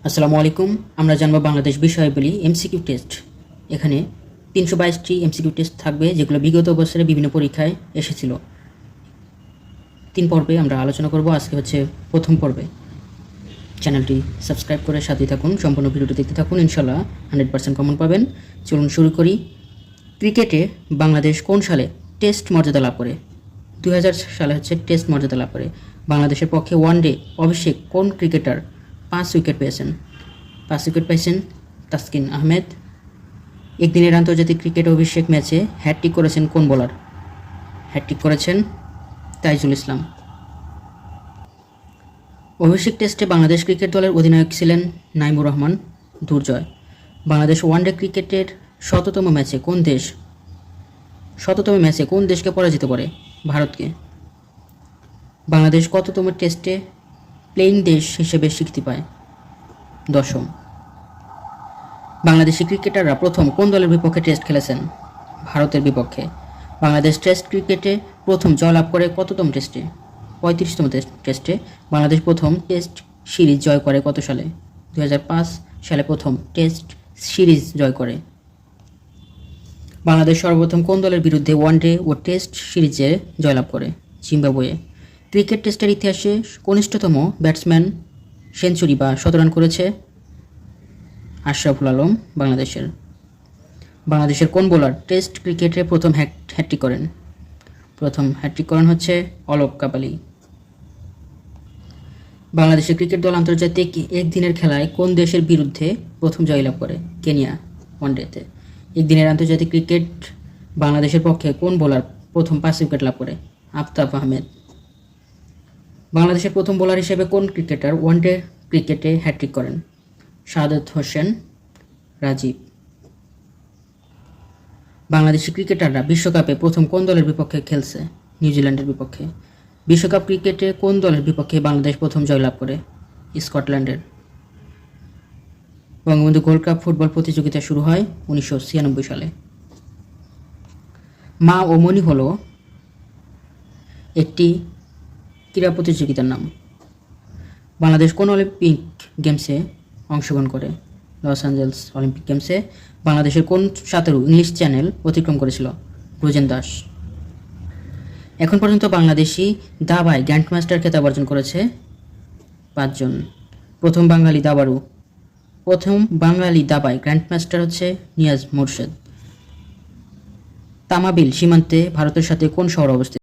আসসালামু আলাইকুম। আমরা জানবো বাংলাদেশ বিষয়াবলী এমসিকিউ টেস্ট। এখানে 322টি এমসিকিউ টেস্ট থাকবে, যেগুলো বিগত বছরে বিভিন্ন পরীক্ষায় এসেছিল। 3 পর্বে আমরা আলোচনা করব। আজকে হচ্ছে প্রথম পর্বে। চ্যানেলটি সাবস্ক্রাইব করে সাথে থাকুন, সম্পূর্ণ ভিডিওটি দেখতে থাকুন, ইনশাল্লাহ 100% কমন পাবেন। চলুন শুরু করি। ক্রিকেটে বাংলাদেশ কোন সালে টেস্ট মর্যাদা লাভ করে? 2000 সালে হচ্ছে টেস্ট মর্যাদা লাভ করে। বাংলাদেশের পক্ষে ওয়ানডে অভিষেক কোন ক্রিকেটার 5 উইকেট পেয়েছেন? 5 উইকেট পেয়েছেন তাসকিন আহমেদ। একদিনের আন্তর্জাতিক ক্রিকেট অভিষেক ম্যাচে হ্যাটট্রিক করেছেন কোন বোলার? হ্যাটট্রিক করেছেন তাইজুল ইসলাম। অভিষেক টেস্টে বাংলাদেশ ক্রিকেট দলের অধিনায়ক ছিলেন নাইমুর রহমান দুর্জয়। বাংলাদেশ ওয়ানডে ক্রিকেটের শততম ম্যাচে কোন দেশকে পরাজিত করে? ভারতকে। বাংলাদেশ কততম টেস্টে প্লেইং দেশ হিসেবে স্বীকৃতি পায়? 10ম। বাংলাদেশি ক্রিকেটাররা প্রথম কোন দলের বিপক্ষে টেস্ট খেলেছেন? ভারতের বিপক্ষে। বাংলাদেশ টেস্ট ক্রিকেটে প্রথম জয়লাভ করে কততম টেস্টে? 35তম টেস্টে। বাংলাদেশ প্রথম টেস্ট সিরিজ জয় করে কত সালে? 2005 সালে প্রথম টেস্ট সিরিজ জয় করে। বাংলাদেশ সর্বপ্রথম কোন দলের বিরুদ্ধে ওয়ানডে ও টেস্ট সিরিজে জয়লাভ করে? জিম্বাবুয়ে। ক্রিকেট টেস্টের ইতিহাসে কনিষ্ঠতম ব্যাটসম্যান সেঞ্চুরি বা শতরান করেছে আশরাফুল আলম বাংলাদেশের কোন বোলার টেস্ট ক্রিকেটে প্রথম হ্যাটট্রিক করেন? প্রথম হ্যাটট্রিক করেন হচ্ছে অলোক কাপালি। বাংলাদেশের ক্রিকেট দল আন্তর্জাতিক একদিনের খেলায় কোন দেশের বিরুদ্ধে প্রথম জয়লাভ করে? কেনিয়া। ওয়ানডেতে। একদিনের আন্তর্জাতিক ক্রিকেট বাংলাদেশের পক্ষে কোন বোলার প্রথম 5 উইকেট লাভ করে? আফতাব আহমেদ। বাংলাদেশের প্রথম বোলার হিসেবে কোন ক্রিকেটার ওয়ানডে ক্রিকেটে হ্যাটট্রিক করেন? শাহাদাত হোসেন রাজীব। বাংলাদেশি ক্রিকেটাররা বিশ্বকাপে প্রথম কোন দলের বিপক্ষে খেলছে? নিউজিল্যান্ডের বিপক্ষে। বিশ্বকাপ ক্রিকেটে কোন দলের বিপক্ষে বাংলাদেশ প্রথম জয়লাভ করে? স্কটল্যান্ডের। বঙ্গবন্ধু গোল্ড কাপ ফুটবল প্রতিযোগিতা শুরু হয় 1996 সালে। মা ও মণি হল একটি ক্রীড়া প্রতিযোগিতার নাম। বাংলাদেশ কোন অলিম্পিক গেমসে অংশগ্রহণ করে? লস অ্যাঞ্জেলস অলিম্পিক গেমসে। বাংলাদেশের কোন সাঁতারু ইংলিশ চ্যানেল অতিক্রম করেছিল? ব্রোজেন দাস। এখন পর্যন্ত বাংলাদেশি দাবায় গ্র্যান্ডমাস্টার খেতাব অর্জন করেছে 5 জন। প্রথম বাঙালি দাবায় গ্র্যান্ডমাস্টার হচ্ছে নিয়াজ মোরশেদ। তামাবিল সীমান্তে ভারতের সাথে কোন শহর অবস্থিত?